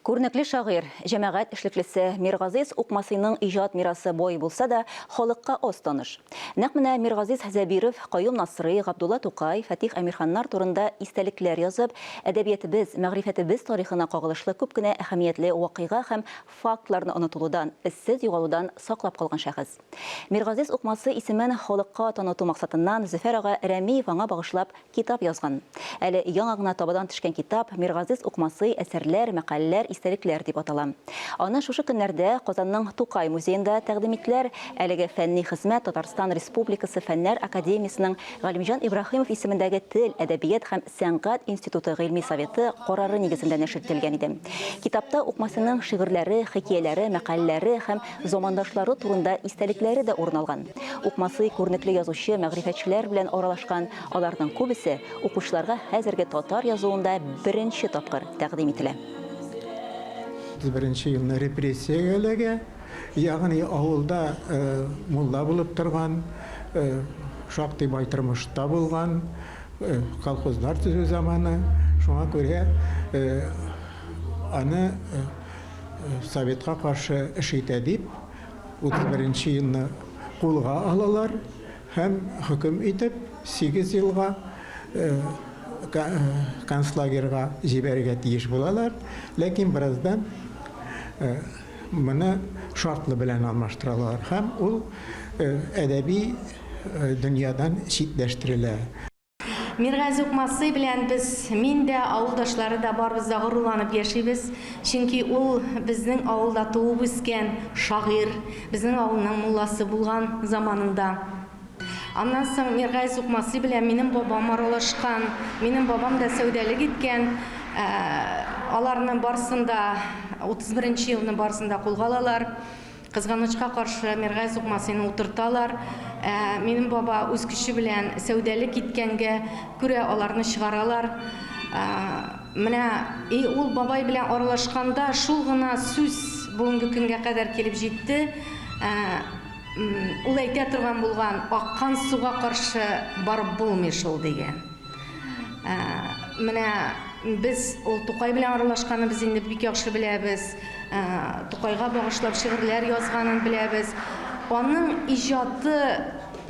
Күрнекле шагыйрь, җәмәгать эшлеклесе Миргазиз Укмасыйның иҗат мирасы бай булса да, халыкка аз таныш. Нәкъ менә Миргазиз Хәзәбиров, Каюм Насрый, Габдулла Тукай, Фатих Әмирханнар турында истәлекләр язып, әдәбиятыбыз, мәгърифәтебез тарихына кагылышлы күп кенә әһәмиятле вакыйга һәм фактларны онытылудан, эзсез югалудан саклап калган шәхес. Миргазиз Укмасы исемен халыкка таныту максатыннан Зөфәр ага Рәмиев аңа багышлап китап язган. Әле яңа гына табадан төшкән китап Миргазиз Укмасы әсәрләр, мәкаләләр, истәлекләр дип атала. Аны шушы көннәрдә Казанның Тукай музеенда тәкъдим иттеләр. Әлеге фәнни хезмәт Татарстан Республикасы Фәннәр академиясының Галимҗан Ибраһимов исемендәге Тел, әдәбият һәм сәнгать институты гыйльми советы карары нигезендә нәшер ителгән иде. Китапта Укмасының шигырьләре, хикәяләре, мәкаләләре һәм замандашлары турында истәлекләре дә урын алган. Укмасы күрнекле язучы, мәгърифәтчеләр белән аралашкан, аларның күбесе укучыларга хәзерге татар язуында беренче тапкыр тәкъдим ителә. 31 елны репрессияләгә, ягъни авылда мулла булып торган, шактый бай тормышта булган, колхозлар төзү заманы, шуңа күрә аны советка каршы эш итә дип 31 елны кулга алалар һәм хөкем итеп 8 елга концлагерга җибәрергә тиеш булалар, ләкин бераздан моны шартлы белән алмаштыралар һәм ул әдәби дөньядан читләштерелә. Миргазиз Укмасы белән мин дә, авылдашлары да барбыз да горурланып яшибез. Чөнки ул безнең авылда туып үскән шагыйрь, безнең авылның мулласы булган заманында. Аннан соң Миргазиз Укмасы белән минем бабам аралашкан, минем бабам да сәүдәлек иткән. Аларның барсында 31 елның барсында кулга алалар. Кызганычка каршы Миргазиз Укмасыны утырталар. Минем баба үз көче белән сәүдәлек иткәнгә күрә аларны чыгаралар. Менә ул бабай белән аралашканда шул гына сүз бүгенге көнгә кадәр килеп җитте. Ул әйтә торган булган, аккан суга каршы барып булмый шул дигән. Менә biz Тукай белән аралашканны без инде бик яхшы беләбез. Тукайга багышлап шигырьләр язганын беләбез. Аның иҗаты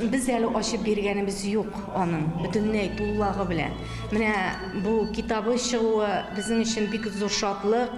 без әле ачып биргәнебез юк, аның бөтенләй туллагы белән. Менә бу китабы чыгуы безнең өчен бик зур шатлык.